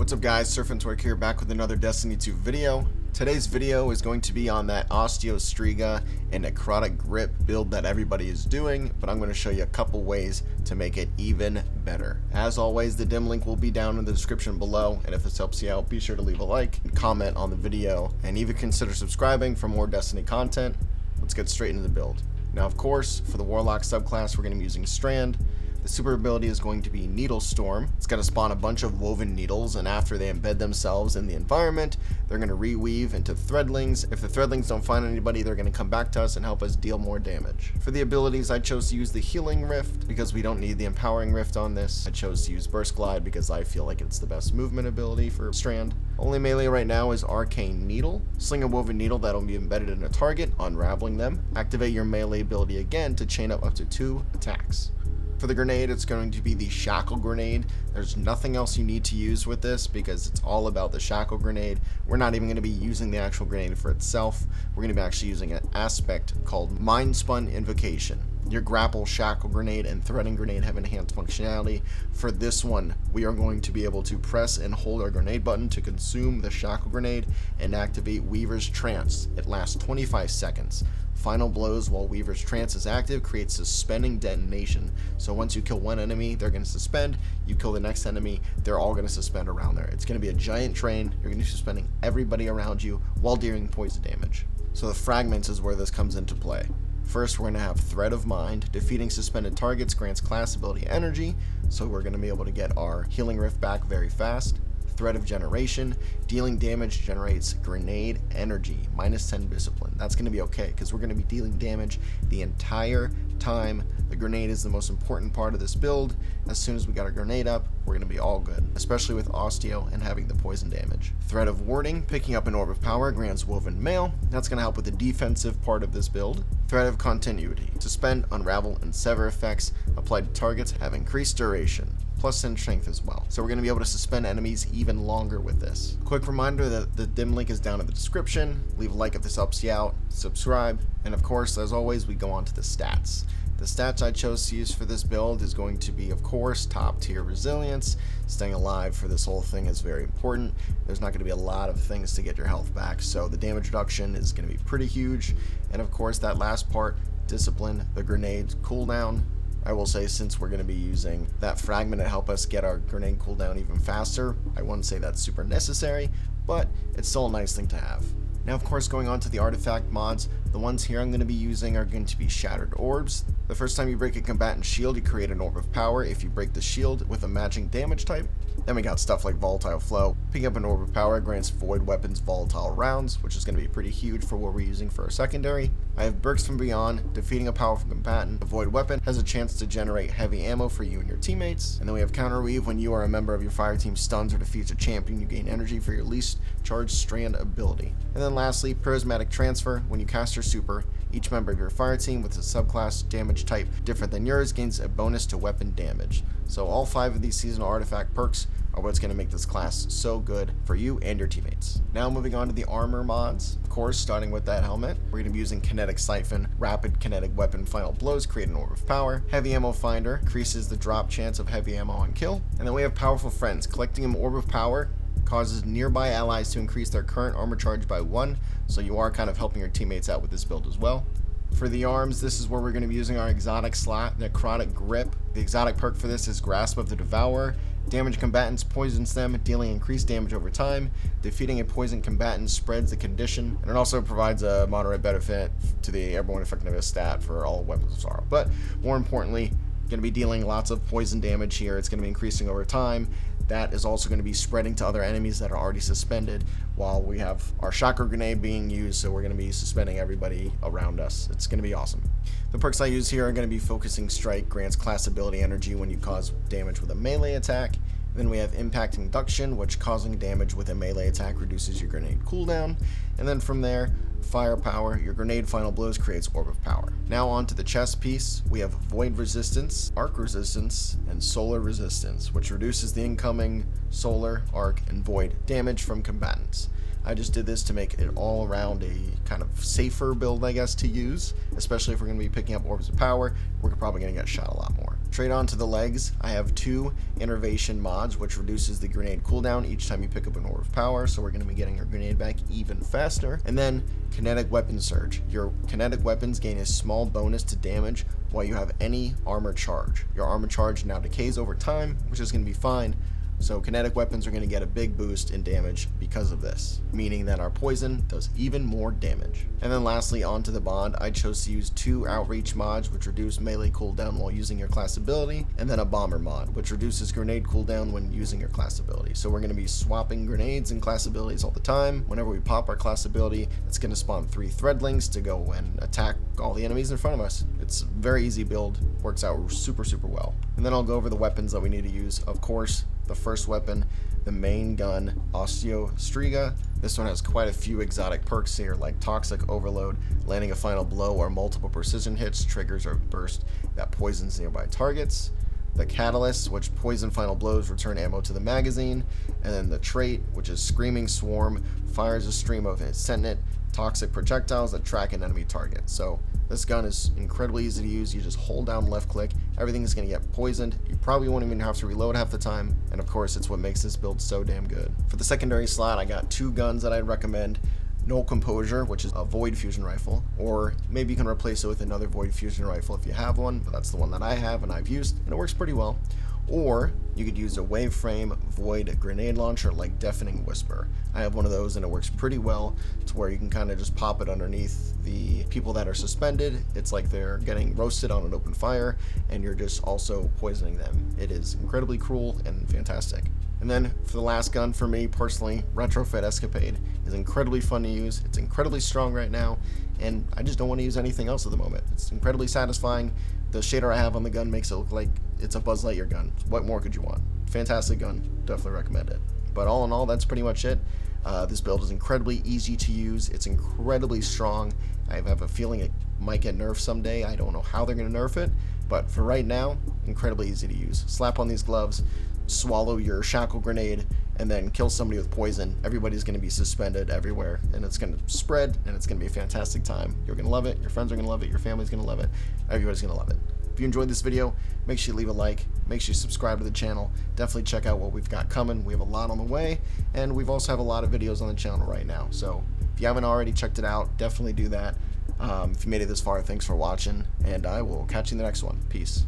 What's up guys, Surfintwerk here, back with another Destiny 2 video. Today's video is going to be on that Osteo and Necrotic Grip build that everybody is doing, but I'm going to show you a couple ways to make it even better. As always, the dim link will be down in the description below, and if this helps you out, be sure to leave a like and comment on the video, and even consider subscribing for more Destiny content. Let's get straight into the build. Now of course, for the Warlock subclass, we're going to be using Strand. The super ability is going to be Needle Storm. It's going to spawn a bunch of woven needles, and after they embed themselves in the environment, they're going to reweave into threadlings. If the threadlings don't find anybody, they're going to come back to us and help us deal more damage. For the abilities, I chose to use the Healing Rift because we don't need the Empowering Rift on this. I chose to use Burst Glide because I feel like it's the best movement ability for Strand. Only melee right now is Arcane Needle. Sling a woven needle that'll be embedded in a target, unraveling them. Activate your melee ability again to chain up to 2 attacks. For the grenade, it's going to be the Shackle Grenade. There's nothing else you need to use with this because it's all about the Shackle Grenade. We're not even going to be using the actual grenade for itself. We're going to be actually using an aspect called Mind Spun Invocation. Your Grapple, Shackle Grenade, and Threading Grenade have enhanced functionality. For this one, we are going to be able to press and hold our grenade button to consume the Shackle Grenade and activate Weaver's Trance. It lasts 25 seconds. Final blows while Weaver's Trance is active creates suspending detonation. So once you kill one enemy, they're going to suspend. You kill the next enemy, they're all going to suspend around there. It's going to be a giant train. You're going to be suspending everybody around you while dealing poison damage. So the Fragments is where this comes into play. First, we're going to have Thread of Mind. Defeating suspended targets grants class ability energy, so we're going to be able to get our Healing Rift back very fast. Thread of Generation. Dealing damage generates grenade energy, minus 10 discipline. That's going to be okay because we're going to be dealing damage the entire time. The grenade is the most important part of this build. As soon as we got our grenade up, we're going to be all good, especially with Osteo and having the poison damage. Thread of Warding. Picking up an Orb of Power grants Woven Mail. That's going to help with the defensive part of this build. Thread of Continuity. Suspend, Unravel, and Sever effects applied to targets have increased duration, plus 10 strength as well. So we're going to be able to suspend enemies even longer with this. Quick reminder that the dim link is down in the description. Leave a like if this helps you out, subscribe, and of course, as always, we go on to the stats. The stats I chose to use for this build is going to be, of course, top tier resilience. Staying alive for this whole thing is very important. There's not going to be a lot of things to get your health back, so the damage reduction is going to be pretty huge. And of course, that last part, discipline, the grenade cooldown. I will say, since we're going to be using that fragment to help us get our grenade cooldown even faster, I wouldn't say that's super necessary, but it's still a nice thing to have. Now, of course, going on to the artifact mods, the ones here I'm going to be using are going to be Shattered Orbs. The first time you break a combatant's shield, you create an Orb of Power if you break the shield with a matching damage type. Then we got stuff like Volatile Flow. Picking up an Orb of Power grants Void Weapons volatile rounds, which is going to be pretty huge for what we're using for our secondary. I have Bursts from Beyond. Defeating a powerful combatant, a Void Weapon has a chance to generate heavy ammo for you and your teammates. And then we have Counterweave. When you are a member of your fire team stuns or defeats a champion, you gain energy for your least charged Strand ability. And then lastly, Prismatic Transfer. When you cast your super, each member of your fire team with a subclass damage type different than yours gains a bonus to weapon damage. So all 5 of these seasonal artifact perks are what's going to make this class so good for you and your teammates. Now moving on to the armor mods. Of course, starting with that helmet, we're going to be using Kinetic Siphon. Rapid Kinetic Weapon Final Blows create an Orb of Power. Heavy Ammo Finder increases the drop chance of heavy ammo on kill. And then we have Powerful Friends. Collecting an Orb of Power causes nearby allies to increase their current armor charge by 1, so you are kind of helping your teammates out with this build as well. For the arms, this is where we're going to be using our exotic slot, Necrotic Grip. The exotic perk for this is Grasp of the Devourer. Damage combatants poisons them, dealing increased damage over time. Defeating a poisoned combatant spreads the condition, and it also provides a moderate benefit to the airborne effectiveness stat for all weapons of sorrow. But more importantly, going to be dealing lots of poison damage here. It's going to be increasing over time. That is also going to be spreading to other enemies that are already suspended, while we have our Chakra Grenade being used, so we're going to be suspending everybody around us. It's going to be awesome. The perks I use here are going to be Focusing Strike, grants class ability energy when you cause damage with a melee attack. Then we have Impact Induction, which causing damage with a melee attack reduces your grenade cooldown. And then from there, Firepower, your grenade final blows creates Orb of Power. Now on to the chest piece, we have Void Resistance, Arc Resistance, and Solar Resistance, which reduces the incoming solar, arc, and void damage from combatants. I just did this to make it all around a kind of safer build, I guess, to use, especially if we're going to be picking up Orbs of Power. We're probably going to get shot a lot more. Straight on to the legs, I have 2 Innervation mods, which reduces the grenade cooldown each time you pick up an Orb of Power, so we're going to be getting our grenade back even faster. And then Kinetic Weapon Surge. Your kinetic weapons gain a small bonus to damage while you have any armor charge. Your armor charge now decays over time, which is going to be fine. So kinetic weapons are going to get a big boost in damage because of this, meaning that our poison does even more damage. And then lastly, onto the bond, I chose to use 2 outreach mods, which reduce melee cooldown while using your class ability, and then a bomber mod, which reduces grenade cooldown when using your class ability. So we're going to be swapping grenades and class abilities all the time. Whenever we pop our class ability, it's going to spawn 3 threadlings to go and attack all the enemies in front of us. It's a very easy build, works out super well. And then I'll go over the weapons that we need to use. Of course, the first weapon, the main gun, Osteo Striga. This one has quite a few exotic perks here, like Toxic Overload, landing a final blow or multiple precision hits triggers or burst that poisons nearby targets. The Catalyst, which poison final blows return ammo to the magazine. And then the trait, which is Screaming Swarm, fires a stream of sentient toxic projectiles that track an enemy target. So this gun is incredibly easy to use. You just hold down left click, everything is going to get poisoned. You probably won't even have to reload half the time, and of course it's what makes this build so damn good. For the secondary slot, I got 2 guns that I'd recommend. Null Composure, which is a Void Fusion Rifle, or maybe you can replace it with another Void Fusion Rifle if you have one, but that's the one that I have and I've used, and it works pretty well. Or you could use a Waveframe Void Grenade Launcher like Deafening Whisper. I have one of those and it works pretty well to where you can kind of just pop it underneath the people that are suspended. It's like they're getting roasted on an open fire and you're just also poisoning them. It is incredibly cruel and fantastic. And then for the last gun for me personally, Retrofit Escapade is incredibly fun to use. It's incredibly strong right now, and I just don't want to use anything else at the moment. It's incredibly satisfying. The shader I have on the gun makes it look like it's a Buzz Lightyear gun. What more could you want? Fantastic gun. Definitely recommend it. But all in all, that's pretty much it. This build is incredibly easy to use. It's incredibly strong. I have a feeling it might get nerfed someday. I don't know how they're going to nerf it, but for right now, incredibly easy to use. Slap on these gloves, swallow your shackle grenade, and then kill somebody with poison. Everybody's going to be suspended everywhere, and it's going to spread, and it's going to be a fantastic time. You're going to love it, your friends are going to love it, your family's going to love it, everybody's going to love it. If you enjoyed this video, make sure you leave a like, make sure you subscribe to the channel, definitely check out what we've got coming. We have a lot on the way, and we've also have a lot of videos on the channel right now, so if you haven't already checked it out, definitely do that. If you made it this far, thanks for watching, and I will catch you in the next one. Peace.